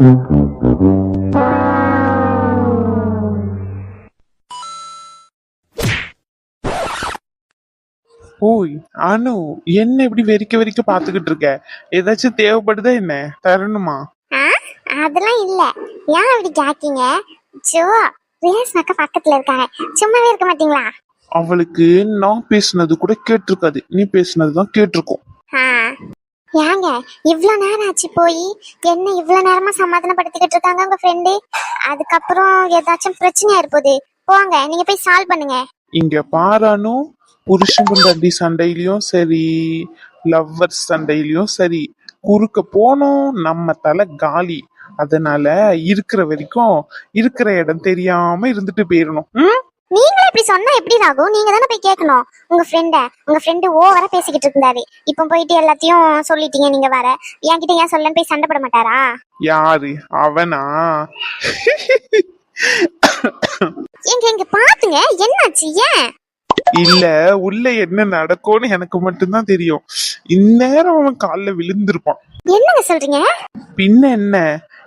ஓய் அனு, என்ன இப்படி வெறிக்க வெறிக்க பாத்துக்கிட்டு இருக்க? ஏதாச்சும் தேவைப்படுதா என்ன? தரணுமா? ஆ, அதெல்லாம் இல்ல. ஏன் அப்படி கேக்கீங்க? ஜோ, ரேஷ்மாக்கா பக்கத்துல இருக்காங்க, சும்மாவே இருக்க மாட்டீங்களா? அவளுக்கு நான் பேசுனது கூட கேட்டிருக்காது, நீ பேசுனதுதான் கேட்டிருக்கோம். ஆ, ஏங்க இவ்ளோ நேரம் ஆச்சு போய், என்ன இவ்ளோ நேரமா சமாதானப்படுத்திக்கிட்டு இருக்காங்க உங்க ஃப்ரெண்டு? அதுக்கப்புறம் ஏதாச்சும் பிரச்சனையா இருப்போது. போங்க, நீங்க போய் சால்வ் பண்ணுங்க. இங்க பாரானு, புருஷன் பொண்டாட்டி சண்டையிலயும் சரி, லவ்வர்ஸ் சண்டையிலயும் சரி, குறுக்க போனோம் நம்ம தலை காலி. அதனால இருக்கிற வரைக்கும் இருக்கிற இடம் தெரியாம இருந்துட்டு போயிடணும். நீங்களே இப்படி சொன்னா எப்படி ஆகும்? நீங்க தானே போய் கேட்கணும் உங்க ஃப்ரெண்டு ஓவரா பேசிக்கிட்டு இருந்தாரு. இப்போ போயிட்டு எல்லாத்தையும் சொல்லிட்டீங்க நீங்க வேற. என்கிட்ட ஏன் சொல்லன்னு போய் சண்டை போட மாட்டாரா? யாரு அவனா? எங்க எங்க பாத்துங்க, என்னாச்சு? ஏன் இல்ல, உள்ள என்ன நடக்கும்னு எனக்கு மட்டும்தான் தெரியும். இந்நேரம் அவன் காலில் விழுந்திருப்பான். என்னங்க சொல்றீங்க? பின்ன என்ன,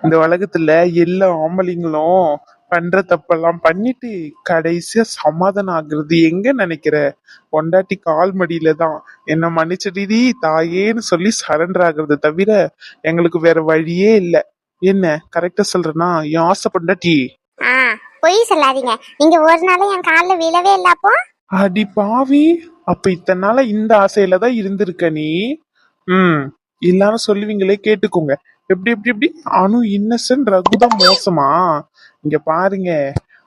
இந்த உலகத்துல எல்லா ஆம்பளைங்களும் பண்ற தப்பெல்லாம் பண்ணிட்டு கடைசியா சமாதானம் ஆகுறது எங்க நினைக்கிற? பொண்டாட்டி கால் மடியில தான் என்ன மன்னிச்சிடி தாயேன்னு சொல்லி சரண்டர் ஆகுறது தவிர எங்களுக்கு வேற வழியே இல்ல. என்ன கரெக்டா சொல்றேன்னா? என் ஆசை பொண்டாட்டி. பொய் சொல்லாதீங்க. நீங்க ஒரு நாளும் என் காலில் விழவே இல்ல. அப்போ அடி பாவி, அப்ப இத்தனை நாள இந்த ஆசையில தான் இருந்திருக்க நீ. எல்லாரும் சொல்லுவீங்களே, கேட்டுக்கோங்க. எப்படி எப்படி எப்படி அனு இன்னசென்ட், ரகுதான் மோசமா? இங்க பாருங்க,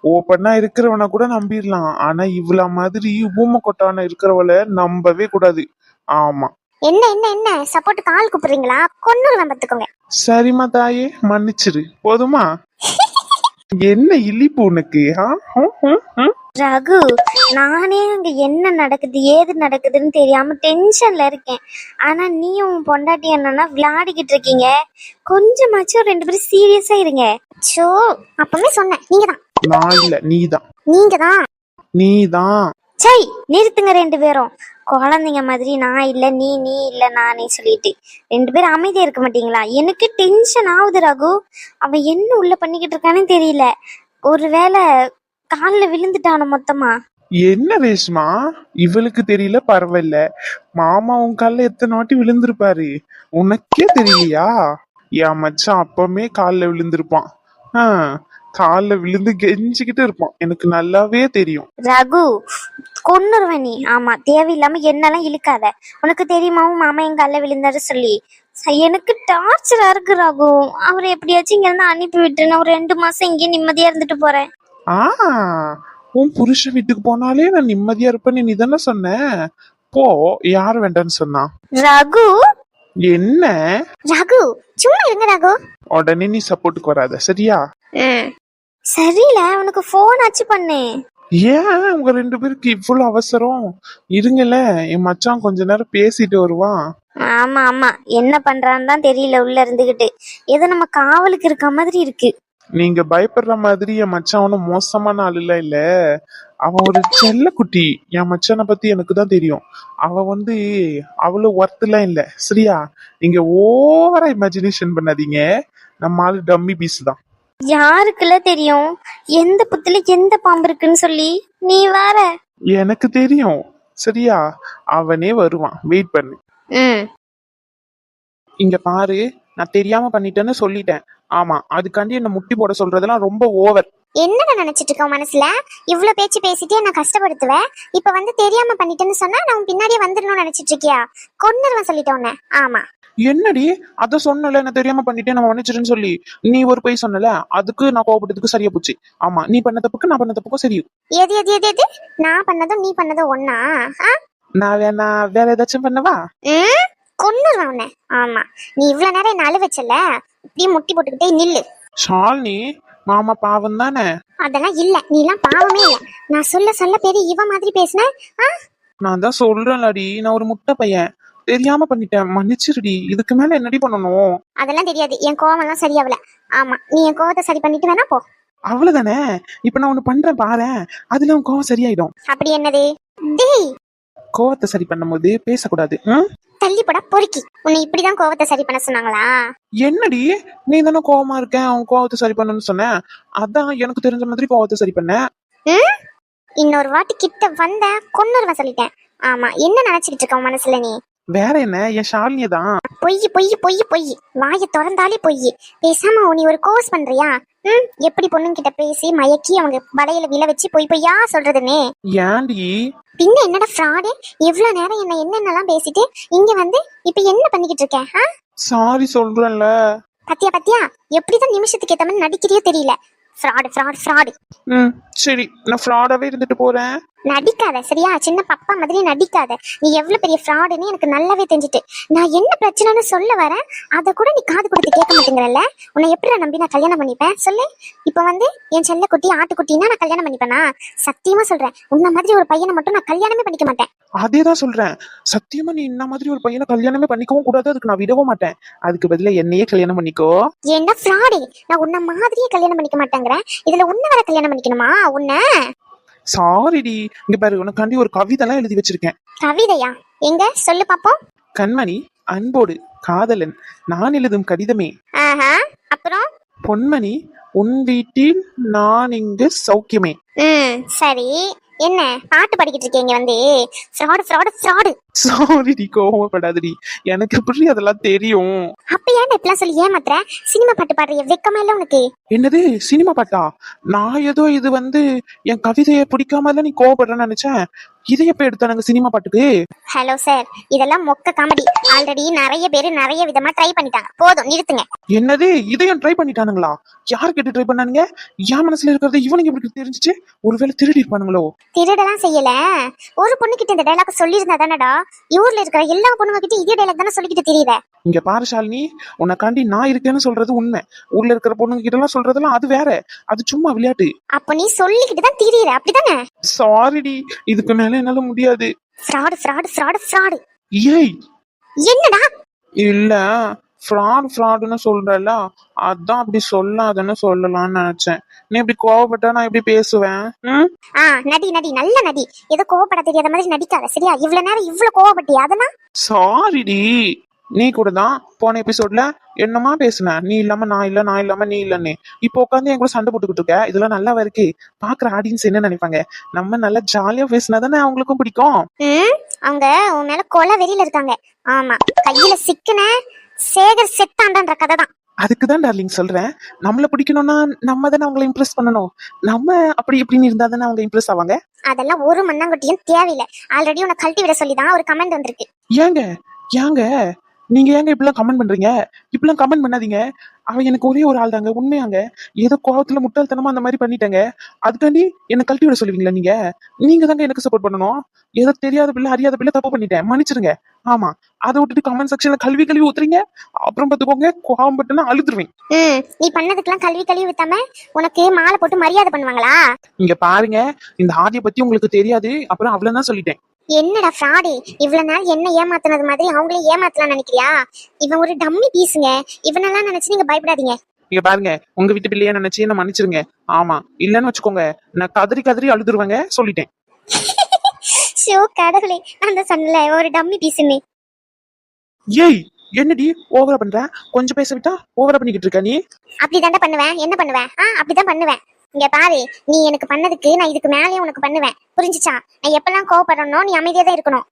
ஓப்பனா இருக்கிறவன கூட நம்பிடலாம், ஆனா இவ்வளவு மாதிரி ஊம கொட்டான இருக்கிறவள நம்பவே கூடாது. ஆமா. என்ன என்ன என்ன சப்போர்ட் கால் கூப்பிடுறீங்களா? கொன்னு நம்பத்துக்கோங்க. சரிம்மா தாயே, மன்னிச்சிரு போதுமா? என்ன இழிப்பு உனக்கு? ரகு, நானே அங்க என்ன நடக்குது ஏது நடக்குதுன்னு தெரியாம டென்ஷன்ல இருக்கேன். ஆனா நீயும் பொண்டாட்டி என்னன்னா விளையாடிக்கிட்டு இருக்கீங்க. கொஞ்சமாச்சும் ரெண்டு பேரும் சீரியஸா இருங்க. சோ, அப்பவே சொன்னேன், நீங்கதான். நான் இல்ல, நீதான். நீங்கதான். நீதான். சை, நிறுத்துங்க ரெண்டு பேரும். குழந்தைங்க மாதிரி நான் இல்ல நீ, நீ இல்ல நானே சொல்லிட்டு ரெண்டு பேரும் அமைதியா இருக்க மாட்டீங்களா? எனக்கு டென்ஷன் ஆகுது ரகு. அவன் என்ன உள்ள பண்ணிக்கிட்டு இருக்கானே தெரியல. ஒருவேளை காலில் விழுந்துட்டானோ மொத்தமா? என்ன ரேஷ்மா, இவளுக்கு தெரியல பரவாயில்ல, மாமா உன் காலில் எத்தனை வாட்டி விழுந்திருப்பாரு, உனக்கே தெரியலையா? என் மச்சான் அப்பமே காலில் விழுந்திருப்பான். காலில் விழுந்து கெஞ்சிக்கிட்டு இருப்பான், எனக்கு நல்லாவே தெரியும். ரகு, கொன்னுருவ நீ. ஆமா, தேவையில்லாம என்னெல்லாம் இழுக்காத. உனக்கு தெரியுமாவும் மாமா என் காலில் விழுந்தாரு சொல்லி? எனக்கு டார்ச்சரா இருக்கு ரகு. அவரை எப்படியாச்சும் இங்க இருந்து அனுப்பி விட்டு நான் ஒரு 2 மாசம் இங்கே நிம்மதியா இருந்துட்டு போறேன். உன் புருஷன் வீட்டுக்கு போனாலே நான் நிம்மதியா இருப்பேன்னு நீ தானே சொன்ன. போ, யாரு வேண்டான்னு சொன்னா? ரகு. என்ன ரகு, சும்மா இருங்க ரகு. உடனே நீ சப்போர்ட்டுக்கு வராத, சரியா? சரியில்ல, உனக்கு போன் ஆச்சு பண்ணு. ஏன் உங்க 2 பேருக்கு இவ்வளவு அவசரம்? இருங்கல, என் மச்சான் கொஞ்ச நேரம் பேசிட்டு வருவான். ஆமா ஆமா, என்ன பண்றான்னு தான் தெரியல. உள்ள இருந்துகிட்டு ஏதோ நம்ம காவலுக்கு இருக்க மாதிரி இருக்கு. நீங்க பயப்படுற மாதிரி என் மச்சான் ஒன்னும் மோசமான ஆள் இல்ல. அவன் ஒரு செல்ல குட்டி. என் மச்சானை பத்தி எனக்கு தான் தெரியும். அவன் அவ்வளவு ஒர்த்லாம் இல்ல, சரியா? நீங்க ஓவரா இமேஜினேஷன் பண்ணாதீங்க. நம்ம ஆளு டம்மி பீஸ் தான். யாருக்குள்ள தெரியும் எந்த புத்துல எந்த பாம்பு இருக்குன்னு சொல்லி? நீ வேற. எனக்கு தெரியும், சரியா? அவனே வருவான், வெயிட் பண்ணு. இங்க பாரு, நான் தெரியாம பண்ணிட்டேன்னு சொல்லிட்டேன். ஆமா, அதுக்காண்டி என்ன முட்டி போட சொல்றதெல்லாம் ரொம்ப ஓவர். என்னடா நினைச்சிட்டு இருக்க மனசுல? இவ்ளோ பேச்சு பேசிட்டே என்ன கஷ்டப்படுத்துவேன். இப்ப தெரியாம பண்ணிட்டேன்னு சொன்னா நான் பின்னாடியே வந்துடணும்னு நினைச்சிட்டு இருக்கியா? கொன்னுருவன் சொல்லிட்டோன்னு. ஆமா. என்னடி அத சொன்னல, என்ன தெரியாம பண்ணிட்டேன் நம்ம மன்னிச்சிருன்னு சொல்லி நீ ஒரு போய் சொன்னல, அதுக்கு நான் கோபப்பட்டதுக்கு சரியா போச்சு. ஆமா, நீ பண்ண தப்புக்கு நான் பண்ண தப்புக்கும் சரி. எது எது எது எது நான் பண்ணதும் நீ பண்ணதும் ஒன்னா? நான் வேற ஏதாச்சும் பண்ணவா? கொன்னுருவேன் உன்னை. ஆமா, நீ இவ்வளவு நேரம் என்ன அழு வச்சல, இப்படியே முட்டி போட்டுக்கிட்டே நில்லு. ஷாலினி, மாமா பாவம் தானே? அதெல்லாம் இல்ல, நீ எல்லாம் பாவமே இல்ல. நான் சொல்ல சொல்ல பெரிய இவ மாதிரி பேசுன. நான் தான் சொல்றேன்லடி, நான் ஒரு முட்டை பையன், தெரியாம பண்ணிட்டேன், மன்னிச்சிருடி. இதுக்கு மேல என்னடி பண்ணணும்? அதெல்லாம் தெரியாது, என் கோவம் எல்லாம் சரியாவல. ஆமா, நீ என் கோவத்தை சரி பண்ணிட்டு வேணா போ. அவ்வளவுதானே? இப்ப நான் ஒண்ணு பண்றேன் பாரு, அதுல உன் கோவம் சரியாயிடும். அப்படி என்னது? டேய், கோவத்தை சரி பண்ணும்போது பேசக்கூடாது. தள்ளி போடா பொறுக்கி. உன்னை இப்படிதான் கோவத்தை சரி பண்ண சொன்னாங்களா? என்னடி, நீ தானே கோவமா இருக்கேன் அவன் கோவத்தை சரி பண்ணணும்னு சொன்னேன். அதான் எனக்கு தெரிஞ்ச மாதிரி கோவத்தை சரி பண்ண. ம்? இன்னொரு வாட்டி கிட்ட வந்த கொன்னுருவேன் சொல்லிட்டேன். ஆமா, என்ன நினைச்சுக்கிட்டு இருக்க உன் மனசுல நீ? வேற என்ன, என் ஷாலினியை தான். பொய் பொய் பொய் பொய். வாயை திறந்தாலே பொய். பேசாம நீ ஒரு கோர்ஸ் பண்றியா? எப்படி பொண்ணுங்கிட்ட பேசி மயக்கி அவங்க வலையில விழ வச்சு பொய் பொய்யா சொல்றதுன்னு. ஏன்டி? பின்ன என்னடா ஃப்ராடு? இவ்வளவு நேரம் என்னென்னலாம் பேசிட்டு இங்க வந்து இப்ப என்ன பண்ணிக்கிட்டு இருக்க? சாரி சொல்றேன்ல. பத்தியா பத்தியா எப்படிதான் நிமிஷத்துக்கு ஏத்த மாதிரி நடிக்கிறியோ தெரியல. Fraud fraud fraud. சரி, நான் ஃப்ராடாவே இருந்துட்டு போறேன். நடிக்காத சரியா? சின்ன பப்பா மாதிரி நடிக்காத. நீ எவ்வளவு பெரிய ஃப்ராடுன்னு எனக்கு நல்லாவே தெரிஞ்சுட்டு. நான் என்ன பிரச்சனைன்னு சொல்ல வரேன், அதை கூட நீ காது கொடுத்து கேட்க மாட்டேங்கிறல்ல. உன்னை எப்படி நம்பி நான் கல்யாணம் பண்ணிப்பேன் சொல்லு? இப்ப வந்து என் செல்ல குட்டி ஆட்டுக்குட்டின்னா நான் கல்யாணம் பண்ணிப்பேனா? சத்தியமா சொல்றேன், உன்ன மாதிரி ஒரு பையனை மட்டும் நான் கல்யாணமே பண்ணிக்க மாட்டேன். அதேதான் சொல்றேன், சத்தியமா நீ இந்த மாதிரி ஒரு பையனை கல்யாணமே பண்ணிக்கவும் கூடாது. அதுக்கு நான் விடவும் மாட்டேன். அதுக்கு பதிலா என்னையே கல்யாணம் பண்ணிக்கோ. என்ன ஃப்ராடு? நான் உன்ன மாதிரியே கல்யாணம் பண்ணிக்க மாட்டேங்கிறேன், இதுல உன்ன வர கல்யாணம் பண்ணிக்கணுமா உன்ன? சாரிடி, இங்க பாரு, உனக்காண்டி ஒரு கவிதை எல்லாம் எழுதி வச்சிருக்கேன். கவிதையா? எங்க சொல்லு பாப்போம். கண்மணி, அன்போடு காதலன், நான் எழுதும் கடிதமே. ஆஹா, அப்புறம்? பொன்மணி, உன் வீட்டில் நான் இங்கு சௌக்கியமே. சரி, என்ன பாட்டு படிக்கிட்டு இருக்கீங்க வந்து? Fraud fraud fraud. சாரிடி, கோவப்படாதடி, எனக்கு எப்படி அதெல்லாம் தெரியும். அப்ப ஏன் இப்பெல்லாம் சொல்லி ஏமாத்துற? சினிமா பாட்டு பாடுற வெக்கமா இல்ல உனக்கு? என்னது சினிமா பாட்டா? நான் ஏதோ இது வந்து என் கவிதையை பிடிக்காம நீ கோவப்படுறேன்னு நினைச்சேன். இதை எப்ப எடுத்தானுங்க சினிமா பாட்டுக்கு? ஹலோ சார், இதெல்லாம் மொக்க காமெடி. ஆல்ரெடி நிறைய பேர் நிறைய விதமா ட்ரை பண்ணிட்டாங்க, போதும் நிறுத்துங்க. என்னது, இதையும் ட்ரை பண்ணிட்டானுங்களா? யார் கேட்டு ட்ரை பண்ணானுங்க? என் மனசுல இருக்கிறது இவனுக்கு எப்படி தெரிஞ்சிச்சு? ஒருவேளை திருடி இருப்பானுங்களோ? திருடலாம் செய்யல. ஒரு பொண்ணு கிட்ட இந்த டைலாக் சொல்லியிருந்தா தானடா ஊர்ல இருக்கிற எல்லா பொண்ணுங்க கிட்ட இதே டைலாக் தானே சொல்லிக்கிட்டு தெரியுத. இங்க பாரு ஷாலினி, உனக்காண்டி நான் இருக்கேன்னு சொல்றது உண்மை. ஊர்ல இருக்கிற பொண்ணுங்க கிட்ட எல்லாம் சொல்றதெல்லாம் அது வேற. அது சும்மா விளையாட்டு. அப்ப நீ சொல்லிக்கிட்டு தான் திரியிற, அப்படிதானே? சாரிடி, இதுக்கு மேல என்னால முடியாது. Fraud fraud fraud fraud. ஏய், என்னடா? இல்ல, ஃப்ராடுன்னு சொல்றல, அதான் அப்படி சொல்லாதன்னு சொல்லலாம்னு நினைச்சேன். நீ இப்படி கோவப்பட்டா நான் எப்படி பேசுவேன்? நடி நடி, நல்ல நடி. ஏதோ கோவப்பட தெரியாத மாதிரி நடிக்காத சரியா? இவ்வளவு நேரம் இவ்வளவு கோவப்பட்டியா? அதெல்லாம் சாரிடி. நீ கூட தான் போன எபிசோட்ல என்னமா பேசுன, நீ இல்லாம நான் இல்ல, நான் இல்லாம நீ இல்லன்னு. இப்போ உட்காந்து என் கூட சண்டை போட்டுக்கிட்டு இருக்க. இதெல்லாம் நல்லாவா இருக்கு? பாக்குற ஆடியன்ஸ் என்ன நினைப்பாங்க? நம்ம நல்லா ஜாலியா பேசினா தானே அவங்களுக்கும் பிடிக்கும். அவங்க உன் மேல கொலை வெறியில இருக்காங்க. ஆமா, கையில சிக்கன சேகர் செத்தாண்டன்ற கதை தான். அதுக்குதான் டார்லிங் சொல்றேன், நம்மள பிடிக்கணும்னா நம்ம தானே அவங்களை இம்ப்ரெஸ் பண்ணணும். நம்ம அப்படி இப்படின்னு இருந்தா தானே அவங்க இம்ப்ரெஸ் ஆவாங்க. அதெல்லாம் ஒரு மண்ணாங்கட்டியும் தேவையில்லை. ஆல்ரெடி உன்னை கழட்டி விட சொல்லிதான் ஒரு கமெண்ட் வந்திருக்கு. ஏங்க ஏங்க நீங்க ஏங்க இப்படிலாம் கமெண்ட் பண்றீங்க? இப்படிலாம் கமெண்ட் பண்ணாதீங்க. அவன் எனக்கு ஒரே ஒரு ஆள் தாங்க, உண்மையாங்க. ஏதோ கோவத்துல முட்டாள்தனமா அந்த மாதிரி பண்ணிட்டேங்க. அதுக்காண்டி என்ன கழட்டி விட சொல்லுவீங்களா? நீங்க தாங்க எனக்கு சப்போர்ட் பண்ணணும். ஏதோ தெரியாத பிள்ளை அறியாத பிள்ளை தப்பு பண்ணிட்டேன், மன்னிச்சிருங்க. ஆமா, அதை விட்டுட்டு கமெண்ட் செக்ஷன்ல கல்வி ஊத்துறீங்க. அப்புறம் பாத்துக்கோங்க, கோவம் பட்டுனா அழுதுருவேன். நீ பண்ணதுக்கெல்லாம் கல்வி ஊத்தாம உனக்கு மாலை போட்டு மரியாதை பண்ணுவாங்களா? இங்க பாருங்க, இந்த ஆதியை பத்தி உங்களுக்கு தெரியாது. அப்புறம் அவ்வளவுதான் சொல்லிட்டேன். என்னடா ஃப்ராடி, இவ்வளவு நாள் என்ன ஏமாத்தினது மாதிரி அவங்களே ஏமாத்தலாம் நினைக்கிறியா? இவன் ஒரு டம்மி பீஸுங்க. இவனெல்லாம் நினைச்சு நீங்க பயப்படாதீங்க. இங்க பாருங்க, உங்க வீட்டு பிள்ளையா நினைச்சு என்ன மன்னிச்சிருங்க. ஆமா, இல்லன்னு வச்சுக்கோங்க, நான் கதறி கதறி அழுதுருவேங்க, சொல்லிட்டேன். ஷோ கடவுளே, அந்த சொன்னல ஒரு டம்மி பீஸுன்னு. ஏய், என்னடி ஓவரா பண்ற? கொஞ்சம் பேச விட்டா ஓவரா பண்ணிக்கிட்டு இருக்க நீ. அப்படிதாண்டா பண்ணுவேன். என்ன பண்ணுவேன்? அப்படிதான் பண்ணுவேன். இங்க பாரு, நீ எனக்கு பண்ணதுக்கு நான் இதுக்கு மேலேயே உனக்கு பண்ணுவேன், புரிஞ்சுச்சா? நான் எப்பெல்லாம் கோவப்படணும் நீ அமைதியா தான் இருக்கணும்.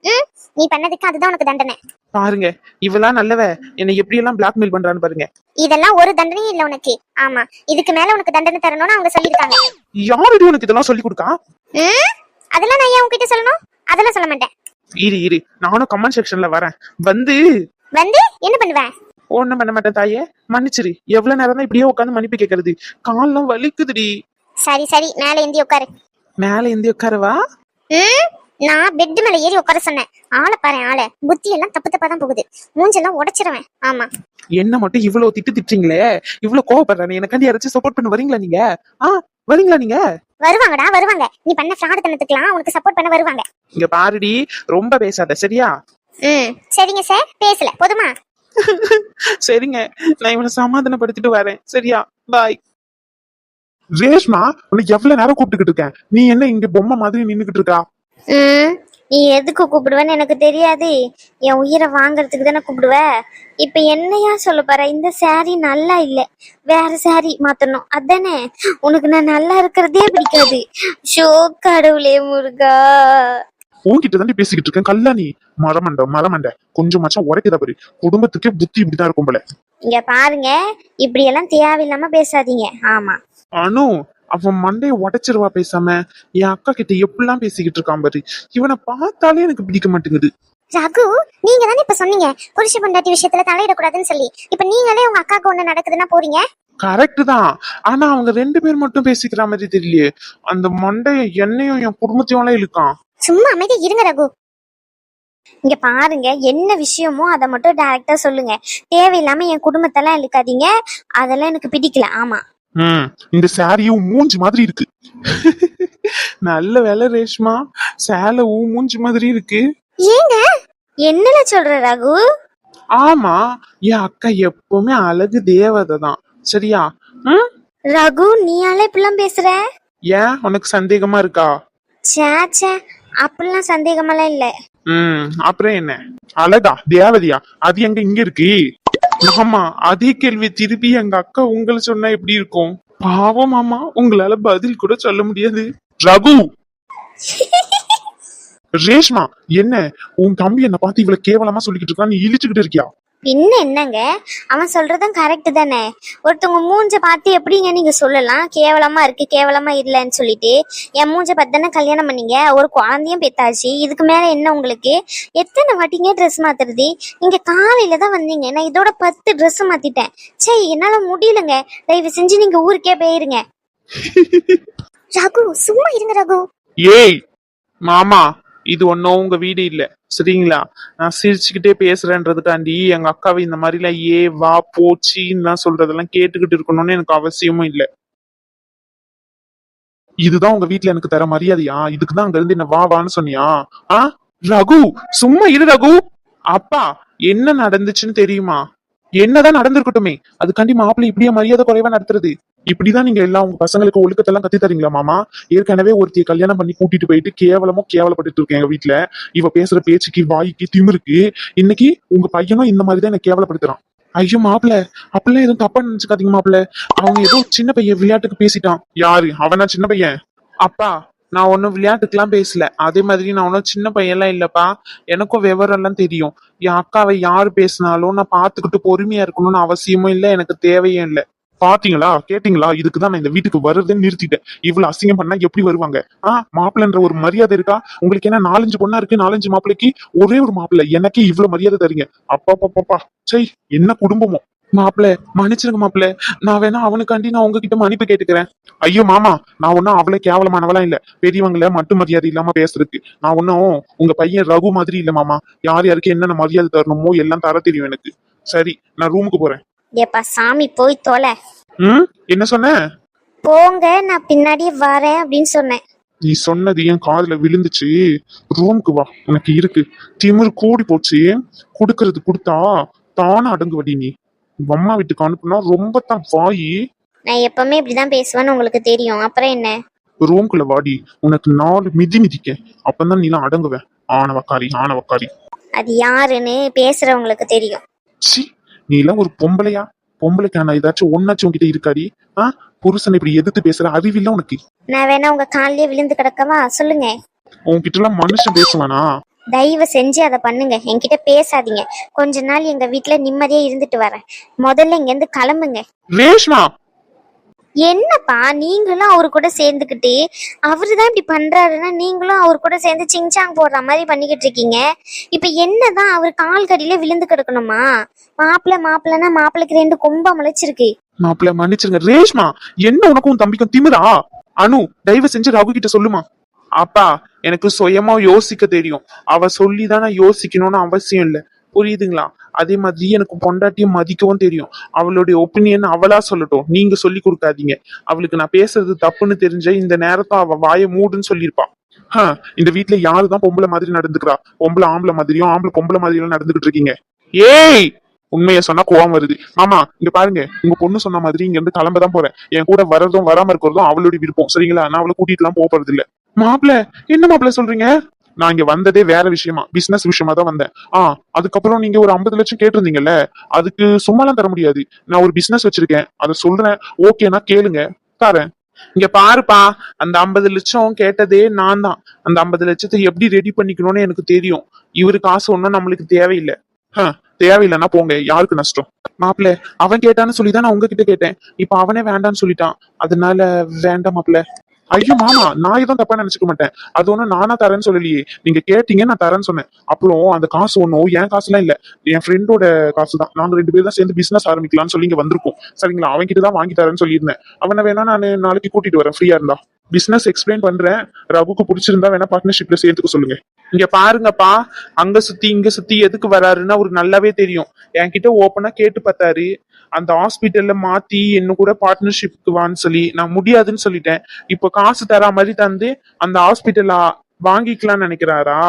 நீ பண்ணதுக்கு அதுதான் உனக்கு தண்டனை. பாருங்க, இவெல்லாம் நல்லவ என்னை எப்படி எல்லாம் பிளாக்மெயில் பண்றான்னு பாருங்க. இதெல்லாம் ஒரு தண்டனையும் இல்ல உனக்கு. ஆமா, இதுக்கு மேல உனக்கு தண்டனை தரணும்னு அவங்க சொல்லிருக்காங்க. யாரு உனக்கு இதெல்லாம் சொல்லி கொடுக்கா? அதெல்லாம் நான் ஏன் உன்கிட்ட சொல்லணும்? அதெல்லாம் சொல்ல மாட்டேன். இரு, நானும் கமெண்ட் செக்ஷன்ல வரேன். வந்து என்ன பண்ணுவேன்? ஒண்ணும் பண்ண மாட்டேன் தாயே, மன்னிச்சிரு. எவ்வளவு நேரம் தான் இப்படியே உட்காந்து மன்னிப்பு கேட்கறது? கால்லாம் வலிக்குதுடி. சரி, மேல ஏந்தி உட்காரு. மேல ஏந்தி உட்காரவா? நான் பெட் மேல ஏறி உட்கார சொன்னேன். ஆளை பாரு, ஆளை புத்தி எல்லாம் தப்பு தப்பா தான் போகுது. மூஞ்செல்லாம் உடைச்சிருவேன். ஆமா, என்ன மட்டும் இவ்வளவு திட்டுறீங்களே, இவ்வளவு கோவப்படுறேன். எனக்காண்டி யாராச்சும் சப்போர்ட் பண்ண வரீங்களா நீங்க? வரீங்களா நீங்க? வருவாங்கடா, வருவாங்க. நீ பண்ண ஃப்ராட் தனத்துக்குலாம் உனக்கு சப்போர்ட் பண்ண வருவாங்க. இங்க பாருடி, ரொம்ப பேசாத சரியா? சரிங்க சார், பேசல போதுமா? சரிங்க, நான் இவனை சமாதானப்படுத்திட்டு வரேன் சரியா? பாய். ரேஷ்மா, உனக்கு எவ்வளவு நேரம் கூப்பிட்டுக்கிட்டு இருக்கேன், நீ என்ன இங்க பொம்மை மாதிரி நின்னுகிட்டு இருக்கா? நீ எதுக்கு கூப்பிடுவேன்னு எனக்கு தெரியாது. என் உயிரை வாங்குறதுக்கு தானே கூப்பிடுவ. இப்ப என்னையா சொல்ல போற? இந்த சாரி நல்லா இல்ல, வேற சாரி மாத்தணும் அதானே? உனக்கு நான் நல்லா இருக்கிறதே பிடிக்காது. ஷோ கடவுளே முருகா. உன்கிட்ட தாண்டி பேசிக்கிட்டு இருக்கேன் கல்லாணி. மரமண்ட கொஞ்சமாச்சும் உரைக்குதா பாரு. குடும்பத்துக்கே புத்தி இப்படிதான் இருக்கும் போல. இங்க பாருங்க, இப்படி எல்லாம் தேவையில்லாம பேசாதீங்க. ஆமா, அனு, அவன் மண்டைய உடைச்சிருவா பேசாம. என் அக்கா கிட்ட எப்படிலாம் பேசிக்கிட்டு இருக்கான் பாரு. இவனை பார்த்தாலே எனக்கு பிடிக்க மாட்டேங்குது. ரகு, நீங்க தானே இப்ப சொன்னீங்க புருஷ பொண்டாட்டி விஷயத்துல தலையிடக்கூடாதுன்னு சொல்லி. இப்ப நீங்களே உங்க அக்காவுக்கு ஒண்ணு நடக்குதுன்னா போறீங்க. கரெக்ட் தான். ஆனா அவங்க 2 பேர் மட்டும் பேசிக்கிற மாதிரி தெரியலையே. அந்த மண்டைய என்னையும் என் குடும்பத்தையும் எல்லாம் இழுக்கான். சும்மா அமைதி இருங்க ரகு. இங்க பாருங்க, என்ன விஷயமோ அதை மட்டும் டைரக்டா சொல்லுங்க. தேவையில்லாம என் குடும்பத்தெல்லாம் இழுக்காதீங்க. அதெல்லாம் எனக்கு பிடிக்கல. ஆமா, இந்த சாரியும் மூஞ்சி மாதிரி இருக்கு. நல்ல வேலை ரேஷ்மா, சேலை மூஞ்சி மாதிரி இருக்கு. ஏங்க என்னல சொல்ற ரகு? ஆமா, என் அக்கா எப்பவுமே அழகு தேவதை தான். சரியா? ரகு, நீயால இப்படிலாம் பேசுற? ஏன் உனக்கு சந்தேகமா இருக்கா? சே, அப்படிலாம் சந்தேகமெல்லாம் இல்ல. அப்புறம் என்ன? அழகா தேவதையா? அது எங்க இங்க இருக்கு? ஆமா, அதே கேள்வி திருப்பி எங்க அக்கா உங்களை சொன்னா எப்படி இருக்கும்? பாவம் மாமா, உங்களால பதில் கூட சொல்ல முடியாது. ரகு, ரேஷ்மா, என்ன உன் தம்பி என்ன பார்த்து இவ்வளவு கேவலமா சொல்லிக்கிட்டு இருக்கான்? நீ இழிச்சுக்கிட்டு இருக்கியா? பின்ன என்னங்க, அவன் சொல்றதும் கரெக்ட் தானே. ஒருத்தவங்க மூஞ்ச பார்த்து எப்படிங்க நீங்க சொல்லலாம் கேவலமா இருக்கு கேவலமா இல்லைன்னு சொல்லிட்டு? என் மூஞ்ச பார்த்து தானே கல்யாணம் பண்ணீங்க, ஒரு குழந்தையும் பெத்தாச்சு. இதுக்கு மேல என்ன உங்களுக்கு? எத்தனை வாட்டிங்க ட்ரெஸ் மாத்துறது? நீங்க காலையில தான் வந்தீங்க, நான் இதோட 10 ட்ரெஸ் மாத்திட்டேன். சே, என்னால முடியலங்க. தயவு செஞ்சு நீங்க ஊருக்கே போயிருங்க. ரகு, சும்மா இருங்க ரகு. ஏய் மாமா, இது ஒன்னும் உங்க வீடு இல்ல சரிங்களா? நான் சிரிச்சுக்கிட்டே பேசுறேன்றதுக்காண்டி எங்க அக்காவை இந்த மாதிரிலாம் ஏ வா போச்சின்னா சொல்றதெல்லாம் கேட்டுக்கிட்டு இருக்கணும்னு எனக்கு அவசியமும் இல்ல. இதுதான் உங்க வீட்டுல எனக்கு தர மரியாதையா? இதுக்குதான் அங்க இருந்து என்ன வா வான்னு சொன்னியா? ரகு, சும்மா இரு ரகு. அப்பா, என்ன நடந்துச்சுன்னு தெரியுமா? என்னதான் நடந்திருக்கட்டுமே, அதுக்காண்டி மாப்பிள்ளை இப்படியே மரியாதை குறைவா நடத்துறது? இப்படிதான் நீங்க எல்லாம் உங்க பசங்களுக்கு ஒழுக்கத்தெல்லாம் கத்தி தரீங்களா மாமா? ஏற்கனவே ஒருத்திய கல்யாணம் பண்ணி கூட்டிட்டு போயிட்டு கேவலப்பட்டு இருக்கேன் எங்க வீட்டுல. இவ பேசுற பேச்சுக்கு வாய்க்கு திமிருக்கு இன்னைக்கு உங்க பையனும் இந்த மாதிரிதான் என்ன கேவலப்படுத்துறான். ஐயோ மாப்பிள்ள, அப்படிலாம் எதுவும் தப்பா நினைச்சுக்காதீங்க மாப்பிள்ள. அவன் ஏதோ சின்ன பையன் விளையாட்டுக்கு பேசிட்டான். யாரு அவனா சின்ன பையன்? அப்பா, நான் ஒன்னும் விளையாட்டுக்கெல்லாம் பேசல. அதே மாதிரி நான் ஒன்னும் சின்ன பையன்லாம் இல்லப்பா. எனக்கும் விவரம் எல்லாம் தெரியும். என் அக்காவை யாரு பேசினாலும் நான் பாத்துக்கிட்டு பொறுமையா இருக்கணும்னு அவசியமும் இல்லை, எனக்கு தேவையும் இல்லை. பாத்தீங்களா, கேட்டீங்களா? இதுக்குதான் நான் இந்த வீட்டுக்கு வர்றதே நிறுத்திட்டேன். இவ்வளவு அசிங்கம் பண்ணா எப்படி வருவாங்க? மாப்பிள்ளன்ற ஒரு மரியாதை இருக்கா உங்களுக்கு? என்ன 4-5 பொண்ணா இருக்கு, 4-5 மாப்பிள்ளைக்கு ஒரே ஒரு மாப்பிள்ளை, எனக்கே இவ்வளவு மரியாதை தரீங்க? அப்பா, சரி, என்ன குடும்பமோ. மாப்பிள்ள, மன்னிச்சிருங்க மாப்பிள்ள. நான் வேணா அவனுக்காண்டி நான் உங்ககிட்ட மன்னிப்பு கேட்டுக்கிறேன். ஐயோ மாமா, நான் ஒன்னும் அவளை கேவலமானவெல்லாம் இல்ல. பெரியவங்கள மட்டும் மரியாதை இல்லாம பேசுறதுக்கு நான் ஒன்னும் உங்க பையன் ரகு மாதிரி இல்ல மாமா. யார் யாருக்கு என்னென்ன மரியாதை தரணுமோ எல்லாம் தர தெரியும் எனக்கு. சரி, நான் ரூமுக்கு போறேன். ஏப்பா சாமி, போய் தொலை. என்ன சொன்ன? போங்க, நான் பின்னாடியே வரேன் அப்படின்னு சொன்னேன். நீ சொன்னது என் காதுல விழுந்துச்சு. ரூமுக்கு வா, உனக்கு இருக்கு. திமிரு கூடி போச்சு. கொடுக்கறது கொடுத்தா தானே அடங்குவடி. நீ அம்மா வீட்டுக்கு அனுப்புனா ரொம்ப தான் வாயி. நான் எப்பவுமே இப்படிதான் பேசுவேன்னு உங்களுக்கு தெரியும். அப்புறம் என்ன? ரூம்குள்ள வாடி, உனக்கு 4 மிதி மிதிக்க. அப்பதான் நீலாம் அடங்குவேன். ஆனவக்காரி. அது யாருன்னு பேசுறவங்களுக்கு தெரியும். சி, நீ எல்லாம் ஒரு பொம்பளையா? பொம்பளைக்கான ஏதாச்சும் ஒன்னாச்சும் உன்கிட்ட இருக்காடி? புருஷனை இப்படி எதிர்த்து பேசுற அறிவில்ல உனக்கு? நான் வேணா உங்க காலிலே விழுந்து கிடக்கவா? சொல்லுங்க. உன்கிட்ட எல்லாம் மனுஷன் பேசுவானா? தயவு செஞ்சு அதை பண்ணுங்க, என்கிட்ட பேசாதீங்க. கொஞ்ச நாள் எங்க வீட்டுல நிம்மதியா இருந்துட்டு வரேன். முதல்ல இங்க இருந்து கிளம்புங்க. ரேஷ்மா, என்னப்பா நீங்களும் அவரு கூட சேர்ந்துக்கிட்டு, அவருதான் இப்படி பண்றாருன்னா நீங்களும் அவர் கூட சேர்ந்து சிங்சாங் போடுற மாதிரி பண்ணிக்கிட்டு இருக்கீங்க. இப்ப என்னதான் அவர் கால் கடியில விழுந்து கிடக்கணுமா? மாப்பிள்ளன்னா மாப்பிள்ளைக்கு 2 கொம்பா முளைச்சிருக்கு. மாப்பிள்ள மன்னிச்சிருங்க. ரேஷ்மா, என்ன உனக்கும் தம்பிக்கும் திமிரா? அனு, தயவு செஞ்சு ரகு கிட்ட சொல்லுமா. அப்பா, எனக்கு சுயமா யோசிக்க தெரியும். அவ சொல்லிதான் நான் யோசிக்கணும்னு அவசியம் இல்லை, புரியுதுங்களா? அதே மாதிரி எனக்கு பொண்டாட்டியும் மதிக்கவும் தெரியும். அவளுடைய ஒப்பீனியன் அவளா சொல்லட்டும், நீங்க சொல்லி கொடுக்காதீங்க. அவளுக்கு நான் பேசுறது தப்புன்னு தெரிஞ்ச இந்த நேரத்தை அவ வாயை மூடுன்னு சொல்லியிருப்பா. இந்த வீட்டுல யாருதான் பொம்பளை மாதிரி நடந்துக்கிறா? பொம்பளை ஆம்பளை மாதிரியும் ஆம்பளை பொம்பளை மாதிரியும் நடந்துகிட்டு இருக்கீங்க. ஏய், உண்மைய சொன்னா கோவம் வருது. மாமா, இங்க பாருங்க, உங்க பொண்ணு சொன்ன மாதிரி இங்க இருந்து கிளம்பதான் போறேன். என் கூட வர்றதும் வராம இருக்கிறதும் அவளுடைய விருப்பம், சரிங்களா? நான் அவளை கூட்டிட்டு எல்லாம் போறது இல்ல. மாப்பிள்ள, என்ன மாப்பிள்ள சொல்றீங்க? நான் இங்க வந்ததே வேற விஷயமா, பிசினஸ் விஷயமா தான் வந்தேன். அதுக்கப்புறம் நீங்க ஒரு 50 லட்சம் கேட்டிருந்தீங்கல்ல, அதுக்கு சும்மாலாம் தர முடியாது. நான் ஒரு பிசினஸ் வச்சிருக்கேன், அதை சொல்றேன். ஓகேனா கேளுங்க, தரேன். இங்க பாருப்பா, அந்த 50 லட்சம் கேட்டதே நான் தான். அந்த 50 லட்சத்தை எப்படி ரெடி பண்ணிக்கணும்னு எனக்கு தெரியும். இவரு காசு ஒண்ணும் நம்மளுக்கு தேவையில்லை. தேவையில்லைன்னா போங்க, யாருக்கு நஷ்டம்? மாப்பிள்ள, அவன் கேட்டான்னு சொல்லி தான் நான் உங்ககிட்ட கேட்டேன். இப்ப அவனே வேண்டான்னு சொல்லிட்டான், அதனால வேண்டாம் மாப்பிள்ள. ஐயோ மாமா, நான் எதுவும் தப்பா நினைச்சுக்க மாட்டேன். அது ஒண்ணும் நானா தரேன்னு சொல்லலையே, நீங்க கேட்டீங்க, நான் தரேன்னு சொன்னேன். அப்புறம் அந்த காசு ஒண்ணும் என் காசுலாம் இல்ல, என் ஃப்ரெண்டோட காசு தான். நாங்க 2 பேரும் தான் சேர்ந்து பிசினஸ் ஆரம்பிக்கலாம்னு சொல்லி இங்க வந்திருக்கோம். சரிங்களா? அவன் கிட்ட தான் வாங்கி தரேன்னு சொல்லியிருந்தேன். அவனை வேணா நான் நாளைக்கு கூட்டிட்டு வரேன், ஃப்ரீயா இருந்தா. பிசினஸ் எக்ஸ்பிளைன் பண்றேன், ரகுக்கு பிடிச்சிருந்தா வேணா பார்ட்னர்ஷிப்ல சேர்த்துக்க சொல்லுங்க. இங்க பாருங்கப்பா, அங்க சுத்தி இங்க சுத்தி எதுக்கு வராருன்னு அவருக்கு நல்லாவே தெரியும். என்கிட்ட ஓப்பனா கேட்டு பார்த்தாரு. அந்த ஹாஸ்பிட்டல்ல மாத்தி என்ன கூட பார்ட்னர்ஷிப்க்கு வான்னு சொல்லி நான் முடியாதுன்னு சொல்லிட்டேன். இப்போ காசு தரா மாதிரி தந்து அந்த ஹாஸ்பிட்டல வாங்கிக்கலாம்னு நினைக்கிறாரா?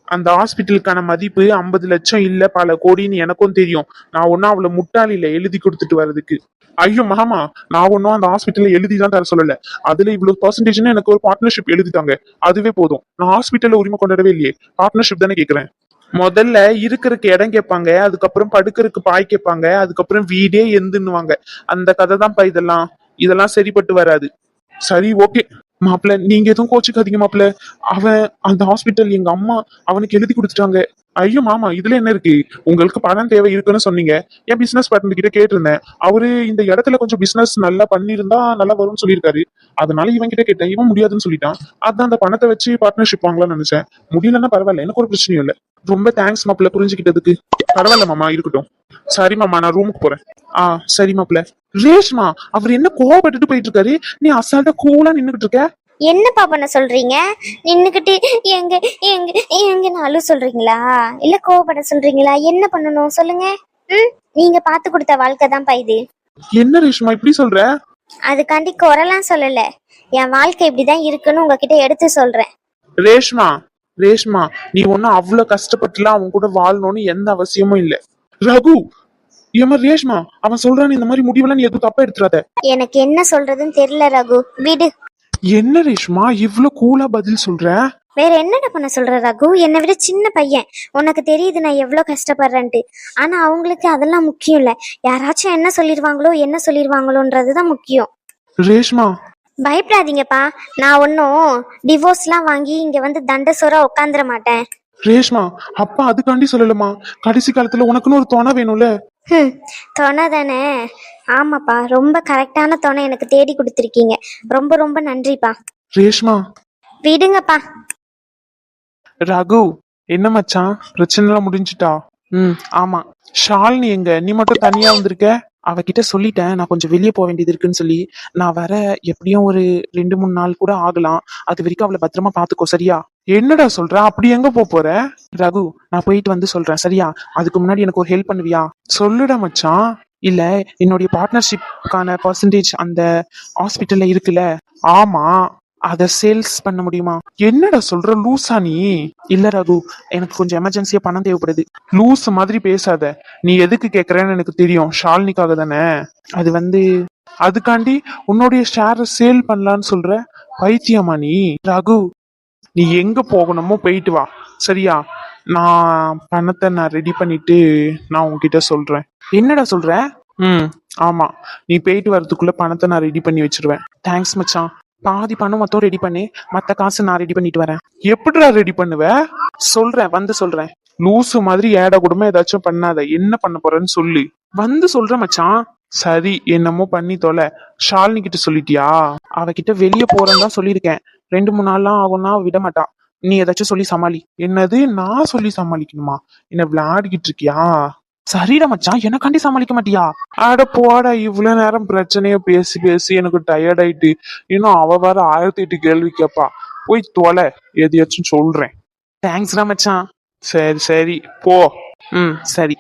அந்த ஹாஸ்பிட்டலுக்கான மதிப்பு 50 லட்சம் இல்ல, பல கோடின்னு எனக்கும் தெரியும். நான் ஒன்னும் அவ்வளவு முட்டாள் இல்ல எழுதி கொடுத்துட்டு வர்றதுக்கு. ஐயோ மாமா, நான் ஒன்னும் அந்த ஹாஸ்பிட்டல்ல எழுதி தான் தர சொல்லல. அதுல இவ்வளவு பர்சன்டேஜ்னு எனக்கு ஒரு பார்ட்னர்ஷிப் எழுதிட்டாங்க, அதுவே போதும். நான் ஹாஸ்பிட்டல்ல உரிமை கொண்டாடவே இல்லையே, பார்ட்னர்ஷிப் தானே கேக்குறேன். முதல்ல இருக்கிறதுக்கு இடம் கேட்பாங்க, அதுக்கப்புறம் படுக்கிறதுக்கு பாய் கேட்பாங்க, அதுக்கப்புறம் வீடே எந்துன்னுவாங்க. அந்த கதை தான்ப்பா இதெல்லாம். இதெல்லாம் சரிப்பட்டு வராது. சரி, ஓகே மாப்பிள்ள, நீங்க எதுவும் கோச்சுக்காதீங்க மாப்பிள்ள. அவன் அந்த ஹாஸ்பிட்டல் எங்க அம்மா அவனுக்கு எழுதி கொடுத்துட்டாங்க. ஐயோ மாமா, இதுல என்ன இருக்கு? உங்களுக்கு பணம் தேவை இருக்குன்னு சொன்னீங்க. என் பிசினஸ் பார்ட்னர் கிட்ட கேட்டிருந்தேன். அவரு இந்த இடத்துல கொஞ்சம் பிசினஸ் நல்லா பண்ணியிருந்தா நல்லா வரும்னு சொல்லியிருக்காரு. அதனால இவன் கிட்ட கேட்டேன், இவன் முடியாதுன்னு சொல்லிட்டான். அதான் அந்த பணத்தை வச்சு பார்ட்னர்ஷிப் வாங்கலாம்னு நினைச்சேன். முடியலன்னா பரவாயில்ல, எனக்கு ஒரு பிரச்சனையும் இல்லை. ரொம்ப தேங்க்ஸ் மாப்பிள்ள, புரிஞ்சுக்கிட்டதுக்கு. பரவாயில்ல மாமா, இருக்கட்டும். சரி மாமா, நான் ரூமுக்கு போறேன். சரி மாப்பிள்ள. ரேஷ்மா, அவர் என்ன கோவப்பட்டுட்டு போயிட்டு இருக்காரு, நீ அசால்ட்டா கூலா நின்னுகிட்டு இருக்க. என்னப்பா பண்ண சொல்றீங்க? நின்னுக்கிட்டு எங்க எங்க எங்கனாலும் சொல்றீங்களா, இல்ல கோவப்பட சொல்றீங்களா? என்ன பண்ணணும் சொல்லுங்க. நீங்க பாத்து கொடுத்த வாழ்க்கை தான்ப்பா இது. என்ன ரேஷ்மா இப்படி சொல்ற? அதுக்காண்டி குறைலாம் சொல்லல, என் வாழ்க்கை இப்படிதான் இருக்குன்னு உங்ககிட்ட எடுத்து சொல்றேன். ரேஷ்மா, ரேஷ்மா, நீ ஒன்னும் அவ்வளவு கஷ்டப்பட்டுலாம் அவன் கூட வாழணும்னு எந்த அவசியமும் இல்ல. ரகு, ஏமா ரேஷ்மா, அவன் சொல்றான் இந்த மாதிரி முடிவெல்லாம் நீ எதுவும் தப்பா எடுத்துறாத. எனக்கு என்ன சொல்றதுன்னு தெரியல ரகு, விடு. என்ன ரேஷ்மா இவ்வளவு கூலா பதில் சொல்ற? வேற என்னடா பண்ண சொல்ற ரகு? என்னை விட சின்ன பையன், உனக்கு தெரியுது நான் எவ்வளவு கஷ்டப்படுறேன்ட்டு. ஆனா அவங்களுக்கு அதெல்லாம் முக்கியம் இல்ல. யாராச்சும் என்ன சொல்லிருவாங்களோன்றதுதான் முக்கியம். ரேஷ்மா, பயப்படாதீங்கப்பா, நான் ஒன்னும் டிவோர்ஸ்லாம் வாங்கி இங்க வந்து தண்டசோரா உட்காந்துட மாட்டேன். ரேஷ்மா, அப்பா அதுக்காண்டி சொல்லலமா, கடைசி காலத்துல உனக்குன்னு ஒரு துணை வேணும்ல. துணை தானே? ஆமாப்பா, ரொம்ப கரெக்டான துணை எனக்கு தேடி கொடுத்துருக்கீங்க. ரொம்ப ரொம்ப நன்றிப்பா. ரேஷ்மா, விடுங்கப்பா. ரகு, என்ன மச்சான், பிரச்சனை எல்லாம் முடிஞ்சுட்டா? ஆமா. ஷாலினி எங்க? நீ மட்டும் தனியா வந்திருக்க? அவகிட்ட சொல்லிட்டேன், நான் கொஞ்சம் வெளியே போக வேண்டியது இருக்குன்னு சொல்லி. நான் வர எப்படியும் ஒரு 2-3 நாள் கூட ஆகலாம். அது வரைக்கும் அவளை பத்திரமா பாத்துக்கோ, சரியா? என்னடா சொல்ற? அப்படி எங்க போற? ரகு, நான் போயிட்டு வந்து சொல்றேன், சரியா? அதுக்கு முன்னாடி எனக்கு ஒரு ஹெல்ப் பண்ணுவியா? சொல்லுடா மச்சான். இல்ல, என்னுடைய பார்ட்னர்ஷிப்கான பர்சன்டேஜ் அந்த ஹாஸ்பிட்டல்ல இருக்குல்ல? ஆமா, அத சேல்ஸ் பண்ண முடியுமா? என்னடா சொல்ற, லூசா நீ? இல்ல ரகு, எனக்கு கொஞ்சம் எமர்ஜென்சியா பணம் தேவைப்படுது. லூஸ் மாதிரி பேசாத. நீ எதுக்கு கேக்குறேன்னு எனக்கு தெரியும், ஷாலினிக்காக தானே. அது அதுக்காண்டி உன்னுடைய ஷேரை சேல் பண்ணலான்னு சொல்ற? பைத்தியமா நீ? ரகு, நீ எங்க போகணுமோ போயிட்டு வா, சரியா? பணத்தை நான் ரெடி பண்ணிட்டு நான் உன்கிட்ட சொல்றேன். என்னடா சொல்ற? ஆமா, நீ போயிட்டு வரதுக்குள்ள பணத்தை நான் ரெடி பண்ணி வச்சிருவேன். தேங்க்ஸ் மச்சான். பாதி பணம் மொத்தம் ரெடி பண்ணி, மத்த காசு நான் ரெடி பண்ணிட்டு வரேன். எப்படிடா ரெடி பண்ணுவ? சொல்றேன். லூசு மாதிரி ஏடா கூடமா ஏதாச்சும் பண்ணாத. என்ன பண்ண போறேன்னு சொல்லு. சொல்றேன் மச்சான். சரி, என்னமோ பண்ணி தொலை. ஷாலினி கிட்ட சொல்லிட்டியா? அவகிட்ட வெளியே போறேன்னு தான் சொல்லியிருக்கேன். 2-3 நாள்லாம் ஆகும்னா விட மாட்டா. நீ ஏதாச்சும் சொல்லி சமாளி. என்னது, நான் சொல்லி சமாளிக்கணுமா? என்ன விளையாடிக்கிட்டு இருக்கியா? சரிடா மச்சான், எனக்காண்டி சமாளிக்க மாட்டியா? அட போடா, இவ்வளவு நேரம் பிரச்சனைய பேசி பேசி எனக்கு டயர்ட் ஆயிட்டு. இன்னும் அவ வேற 1008 கேள்வி கேப்பா. போய் தொலை, எதையாச்சும் சொல்றேன். தேங்க்ஸ்டா மச்சான். சரி போ. சரி.